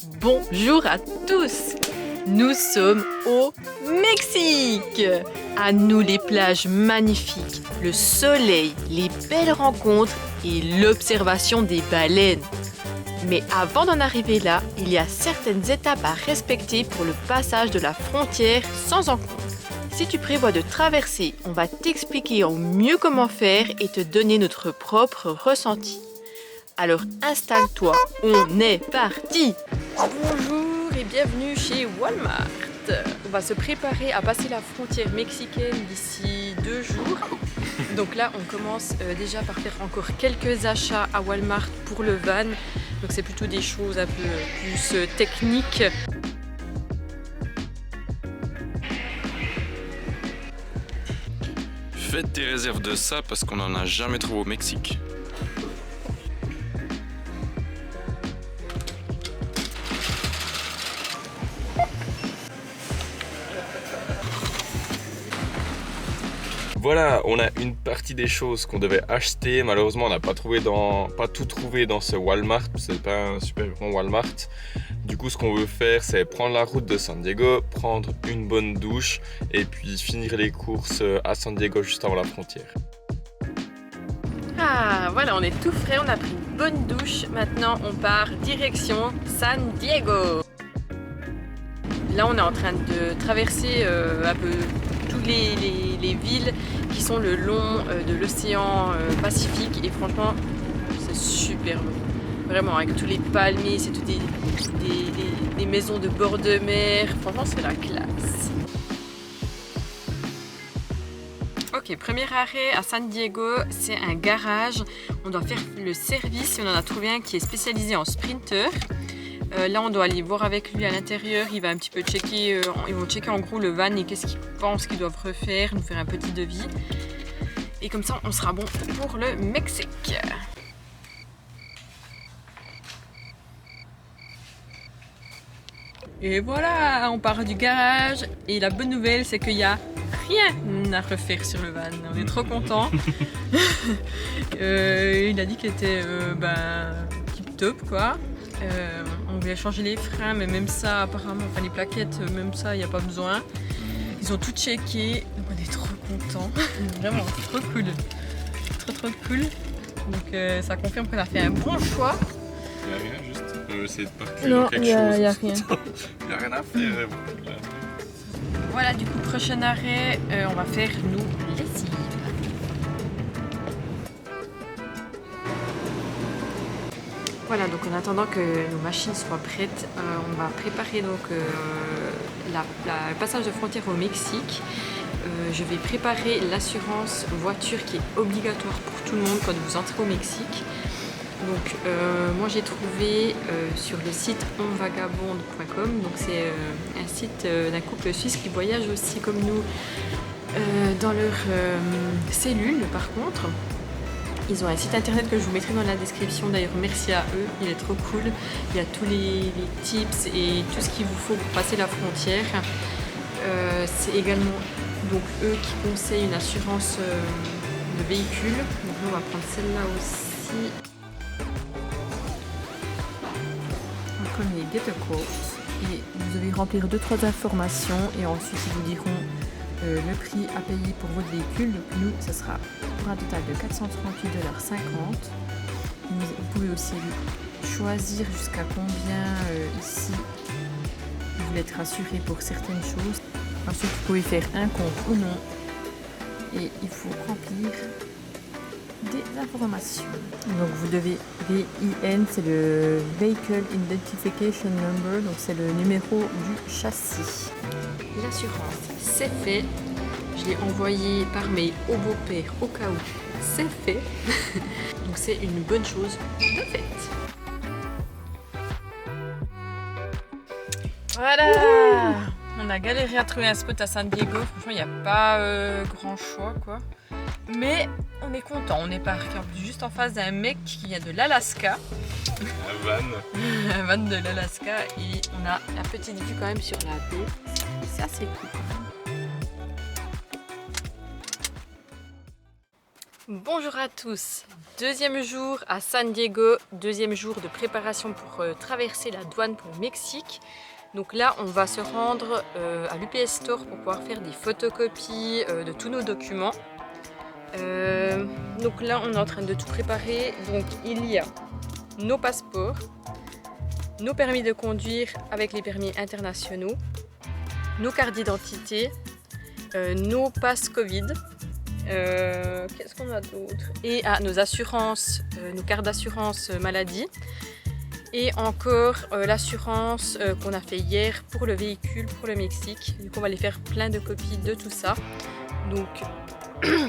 Bonjour à tous. Nous sommes au Mexique. À nous les plages magnifiques, le soleil, les belles rencontres et l'observation des baleines. Mais avant d'en arriver là, il y a certaines étapes à respecter pour le passage de la frontière sans encombre. Si tu prévois de traverser, on va t'expliquer au mieux comment faire et te donner notre propre ressenti. Alors installe-toi, on est parti! Bonjour et bienvenue chez Walmart. On va se préparer à passer la frontière mexicaine d'ici 2 jours. Donc là, on commence déjà par faire encore quelques achats à Walmart pour le van. Donc c'est plutôt des choses un peu plus techniques. Faites tes réserves de ça parce qu'on n'en a jamais trouvé au Mexique. Voilà, on a une partie des choses qu'on devait acheter. Malheureusement, on n'a pas tout trouvé dans ce Walmart. C'est pas un super grand Walmart. Du coup, ce qu'on veut faire, c'est prendre la route de San Diego, prendre une bonne douche et puis finir les courses à San Diego juste avant la frontière. Ah, voilà, on est tout frais, on a pris une bonne douche. Maintenant, on part direction San Diego. Là, on est en train de traverser un peu toutes les villes qui sont le long de l'océan Pacifique. Et franchement, c'est super beau. Vraiment, avec tous les palmiers, c'est toutes des maisons de bord de mer. Franchement, c'est la classe. Ok, premier arrêt à San Diego, c'est un garage. On doit faire le service et on en a trouvé un qui est spécialisé en sprinter. Là, on doit aller voir avec lui à l'intérieur. Il va un petit peu checker, ils vont checker en gros le van et qu'est-ce qu'ils pensent qu'ils doivent refaire, nous faire un petit devis. Et comme ça, on sera bon pour le Mexique. Et voilà, on part du garage. Et la bonne nouvelle, c'est qu'il n'y a rien à refaire sur le van. On est trop contents. Il a dit qu'il était tip top quoi. On voulait changer les freins, mais même ça, apparemment, enfin les plaquettes, même ça, il n'y a pas besoin. Ils ont tout checké, donc on est trop contents. Vraiment, trop cool. Trop cool. Donc ça confirme qu'on a fait un bon choix. Il n'y a rien, juste essayer de partir Non, dans quelque il y a chose. rien. Il n'y a rien à faire. Voilà, du coup, prochain arrêt, on va faire nous lessive. Voilà, donc en attendant que nos machines soient prêtes, on va préparer donc le passage de frontière au Mexique. Je vais préparer l'assurance voiture qui est obligatoire pour tout le monde quand vous entrez au Mexique. Donc moi j'ai trouvé sur le site onvagabond.com, donc c'est un site d'un couple suisse qui voyage aussi comme nous dans leur cellule par contre. Ils ont un site internet que je vous mettrai dans la description, d'ailleurs merci à eux, il est trop cool. Il y a tous les tips et tout ce qu'il vous faut pour passer la frontière. C'est également donc eux qui conseillent une assurance de véhicule. Donc nous on va prendre celle-là aussi. Comme les Get a Quote. Et vous devez remplir 2-3 informations et ensuite ils vous diront le prix à payer pour votre véhicule. Donc nous, ça sera pour un total de 438,50 $. Vous pouvez aussi choisir jusqu'à combien ici vous voulez être assuré pour certaines choses. Ensuite, vous pouvez faire un compte ou non. Et il faut remplir des informations. Donc vous devez VIN, c'est le Vehicle Identification Number, donc c'est le numéro du châssis. L'assurance, c'est fait. Je l'ai envoyé par mail au beau-père au cas où c'est fait. Donc c'est une bonne chose de fait. Voilà. On a galéré à trouver un spot à San Diego. Franchement, il n'y a pas grand choix quoi. Mais on est content, on est parti juste en face d'un mec qui vient de l'Alaska. Un van. Un van de l'Alaska et on a la petite vue quand même sur la baie. C'est assez cool quand même. Bonjour à tous, deuxième jour à San Diego, deuxième jour de préparation pour traverser la douane pour le Mexique. Donc là on va se rendre à l'UPS Store pour pouvoir faire des photocopies de tous nos documents. Donc là on est en train de tout préparer, donc il y a nos passeports, nos permis de conduire avec les permis internationaux, nos cartes d'identité, nos passes Covid. Qu'est-ce qu'on a d'autre? Et nos assurances, nos cartes d'assurance maladie. Et encore l'assurance qu'on a fait hier pour le véhicule pour le Mexique. Donc on va aller faire plein de copies de tout ça. Donc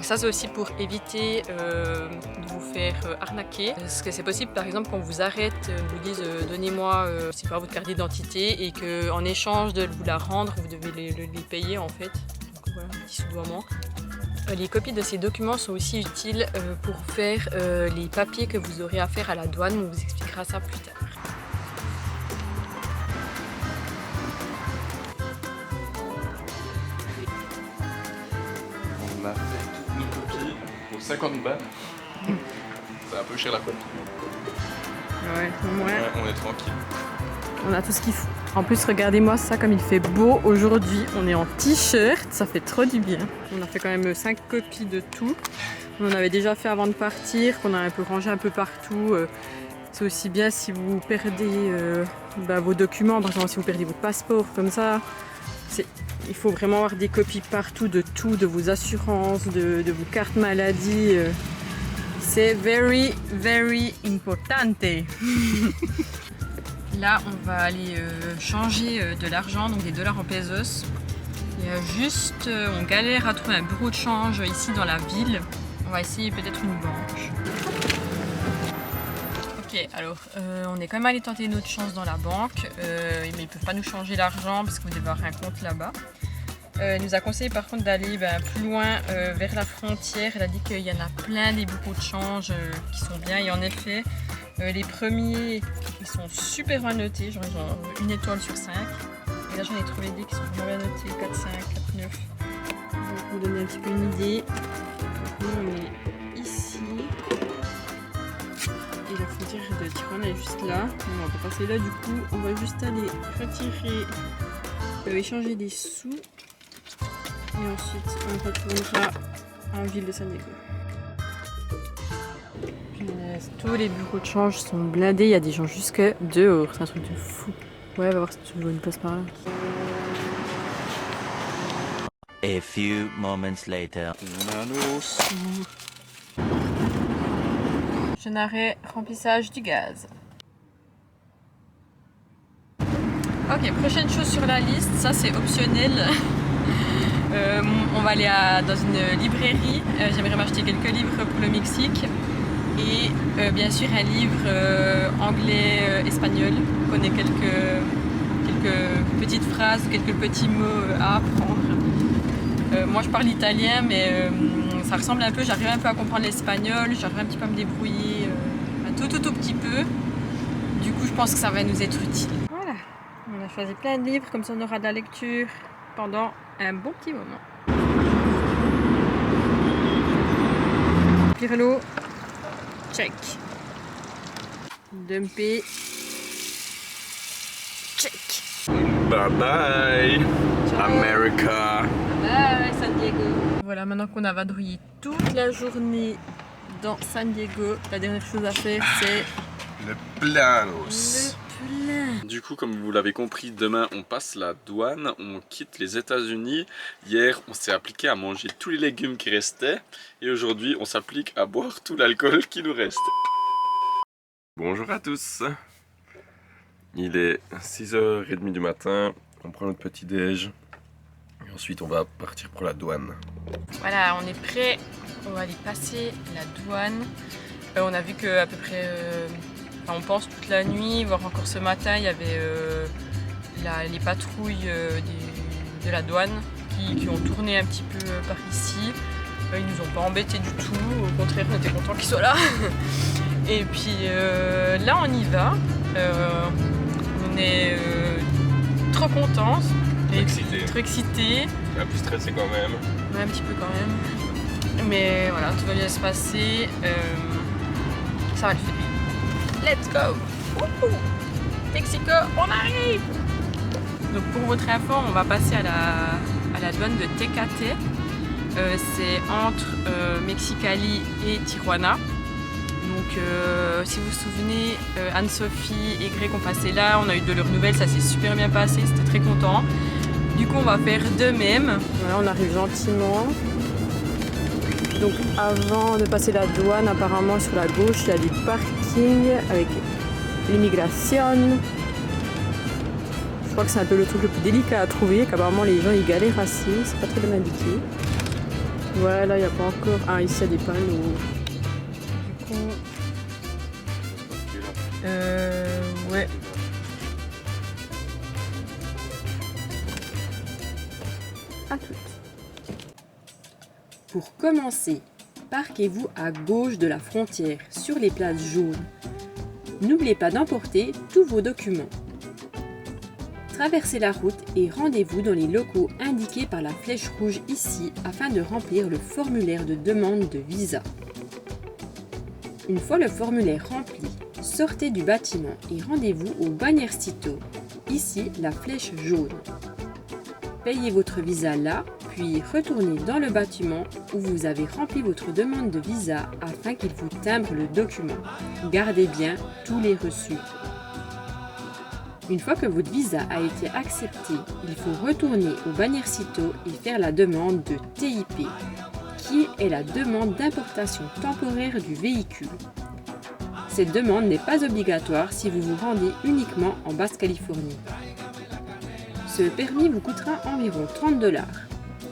ça c'est aussi pour éviter de vous faire arnaquer. Parce que c'est possible par exemple qu'on vous arrête, vous dise donnez-moi c'est pas votre carte d'identité et qu'en échange de vous la rendre, vous devez les payer en fait. Donc voilà, petit sous-doiement. Les copies de ces documents sont aussi utiles pour faire les papiers que vous aurez à faire à la douane. On vous expliquera ça plus tard. On a fait toutes nos copies pour 50 balles. C'est un peu cher la copie. Ouais, au moins. Ouais, on est tranquille. On a tout ce qu'il faut. En plus, regardez-moi ça comme il fait beau aujourd'hui. On est en t-shirt, ça fait trop du bien. On a fait quand même 5 copies de tout. On en avait déjà fait avant de partir, qu'on a un peu rangé un peu partout. C'est aussi bien si vous perdez vos documents, par exemple si vous perdez votre passeport, comme ça. Il faut vraiment avoir des copies partout de tout, de vos assurances, de vos cartes maladie. C'est very, very importante. Là, on va aller changer de l'argent, donc des dollars en pesos. Il y a juste, on galère à trouver un bureau de change ici dans la ville. On va essayer peut-être une banque. Ok, alors on est quand même allé tenter notre chance dans la banque, mais ils ne peuvent pas nous changer l'argent parce que vous devez avoir un compte là-bas. Elle nous a conseillé par contre d'aller plus loin vers la frontière. Elle a dit qu'il y en a plein des bureaux de change qui sont bien et en effet, les premiers, ils sont super bien notés, genre ils ont 1 étoile sur 5. Et là j'en ai trouvé des qui sont vraiment bien notés, 4, 5, 4, 9. Pour vous donner un petit peu une idée. Nous on est ici. Et la frontière de Tijuana est juste là. On va pas passer là du coup, on va juste aller retirer, échanger des sous. Et ensuite on retournera en ville de San Diego. Tous les bureaux de change sont blindés, il y a des gens jusque dehors, c'est un truc de fou. Ouais, on va voir si tu veux une place par là. A few moments later. Jeune arrêt, remplissage du gaz. Ok, prochaine chose sur la liste, ça c'est optionnel. On va aller dans une librairie, j'aimerais m'acheter quelques livres pour le Mexique. Et bien sûr un livre anglais-espagnol. On connaît quelques petites phrases, quelques petits mots à apprendre. Moi je parle italien mais ça ressemble un peu, j'arrive un peu à comprendre l'espagnol, j'arrive un petit peu à me débrouiller un tout petit peu. Du coup je pense que ça va nous être utile. Voilà, on a choisi plein de livres, comme ça on aura de la lecture pendant un bon petit moment. Pirlo. Check. Dumpé. Check. Bye bye, Ciao. America. Bye San Diego. Voilà, maintenant qu'on a vadrouillé toute la journée dans San Diego, la dernière chose à faire c'est Le planos. le plein. Du coup, comme vous l'avez compris, demain on passe la douane, on quitte les États-Unis. Hier, on s'est appliqué à manger tous les légumes qui restaient. Et aujourd'hui, on s'applique à boire tout l'alcool qui nous reste. Bonjour à tous. Il est 6h30 du matin. On prend notre petit déj. Et ensuite, on va partir pour la douane. Voilà, on est prêt. On va aller passer la douane. On a vu qu'à peu près... on pense toute la nuit, voire encore ce matin, il y avait les patrouilles de la douane qui ont tourné un petit peu par ici. Ils nous ont pas embêtés du tout, au contraire on était contents qu'ils soient là. Et puis là on y va, on est trop contents, Trop excités. trop excités. Un peu stressé quand même. Ouais, un petit peu quand même. Mais voilà, tout va bien se passer. Ça va le faire. Let's go! Wouhou! Mexico, on arrive! Donc pour votre info, on va passer à la douane de Tecate. C'est entre Mexicali et Tijuana. Donc si vous vous souvenez, Anne-Sophie et Greg ont passé là, on a eu de leurs nouvelles, ça s'est super bien passé, c'était très content. Du coup on va faire de même. Voilà, on arrive gentiment. Donc avant de passer la douane, apparemment sur la gauche, il y a des parkings avec l'immigration. Je crois que c'est un peu le truc le plus délicat à trouver, qu'apparemment les gens ils galèrent assez, c'est pas très bien indiqué. Ouais, là il n'y a pas encore. Ah, ici il y a des panneaux. Du coup. Ouais. À toutes. Pour commencer, parquez-vous à gauche de la frontière, sur les places jaunes. N'oubliez pas d'emporter tous vos documents. Traversez la route et rendez-vous dans les locaux indiqués par la flèche rouge ici afin de remplir le formulaire de demande de visa. Une fois le formulaire rempli, sortez du bâtiment et rendez-vous au Bañercito, ici la flèche jaune. Payez votre visa là, puis retournez dans le bâtiment où vous avez rempli votre demande de visa afin qu'il vous timbre le document. Gardez bien tous les reçus. Une fois que votre visa a été accepté, il faut retourner au Bañercito et faire la demande de TIP, qui est la demande d'importation temporaire du véhicule. Cette demande n'est pas obligatoire si vous vous rendez uniquement en Basse-Californie. Ce permis vous coûtera environ 30 $.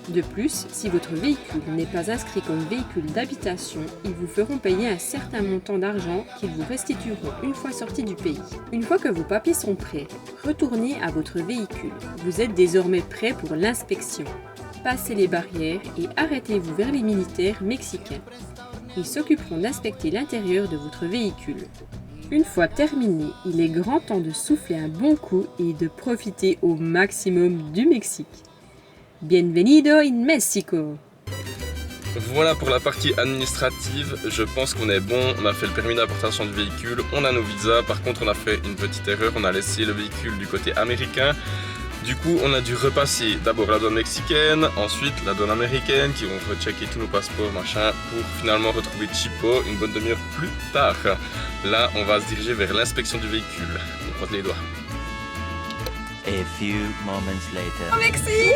De plus, si votre véhicule n'est pas inscrit comme véhicule d'habitation, ils vous feront payer un certain montant d'argent qu'ils vous restitueront une fois sortis du pays. Une fois que vos papiers sont prêts, retournez à votre véhicule. Vous êtes désormais prêt pour l'inspection. Passez les barrières et arrêtez-vous vers les militaires mexicains. Ils s'occuperont d'inspecter l'intérieur de votre véhicule. Une fois terminé, il est grand temps de souffler un bon coup et de profiter au maximum du Mexique. Bienvenido in Mexico! Voilà pour la partie administrative, je pense qu'on est bon, on a fait le permis d'importation du véhicule, on a nos visas, par contre on a fait une petite erreur, on a laissé le véhicule du côté américain. Du coup on a dû repasser d'abord la douane mexicaine, ensuite la douane américaine qui vont rechecker tous nos passeports machin pour finalement retrouver Chipo une bonne demi-heure plus tard. Là on va se diriger vers l'inspection du véhicule, on croise les doigts. A few moments later. Au Mexique!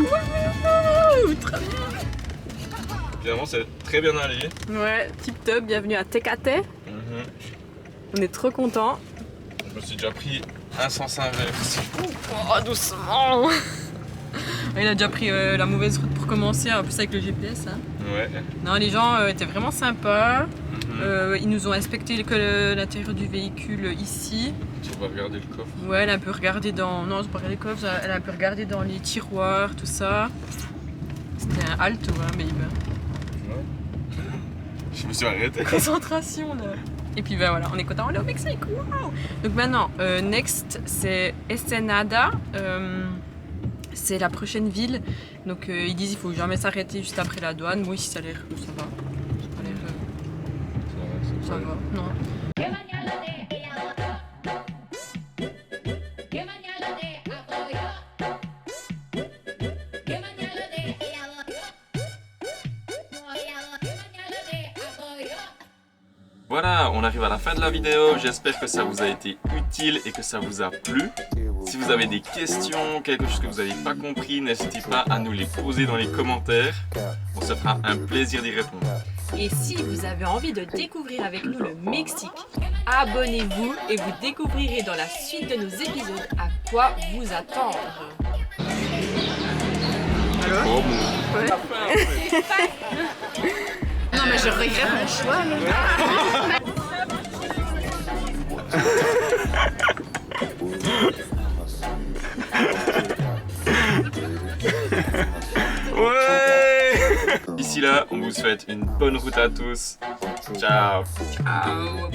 Wouhou! Trop bien! Finalement c'est très bien allé. Ouais, tip top, bienvenue à Tecate. On est trop contents. Je me suis déjà pris un sens inverse. Oh, doucement! Il a déjà pris la mauvaise route pour commencer, en plus avec le GPS. Hein. Ouais. Non, les gens étaient vraiment sympas. Ils nous ont inspecté l'intérieur du véhicule ici. Tu vas regarder le coffre? Ouais, elle a un peu regardé dans... Non, j'ai pas regardé le coffre, elle a un peu regardé dans les tiroirs, tout ça. C'était un alto, hein, babe. Ouais. Je me suis arrêté. Concentration, là. Et puis ben voilà, on est content, on est au Mexique, wow. Donc maintenant, next, c'est Ensenada. C'est la prochaine ville. Donc ils disent qu'il faut jamais s'arrêter juste après la douane. Moi ici ça a l'air... ça va. Ça a l'air... ça va, non. Voilà, on arrive à la fin de la vidéo, j'espère que ça vous a été utile et que ça vous a plu. Si vous avez des questions, quelque chose que vous n'avez pas compris, n'hésitez pas à nous les poser dans les commentaires. On se fera un plaisir d'y répondre. Et si vous avez envie de découvrir avec nous le Mexique, abonnez-vous et vous découvrirez dans la suite de nos épisodes à quoi vous attendre. Oh bon. Ouais. Non mais je regrette mon choix là. Ouais. D'ici là, on vous souhaite une bonne route à tous. Ciao. Ciao.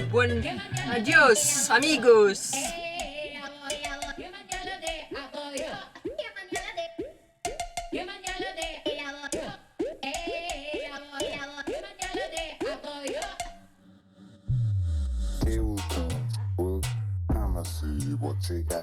Adios amigos.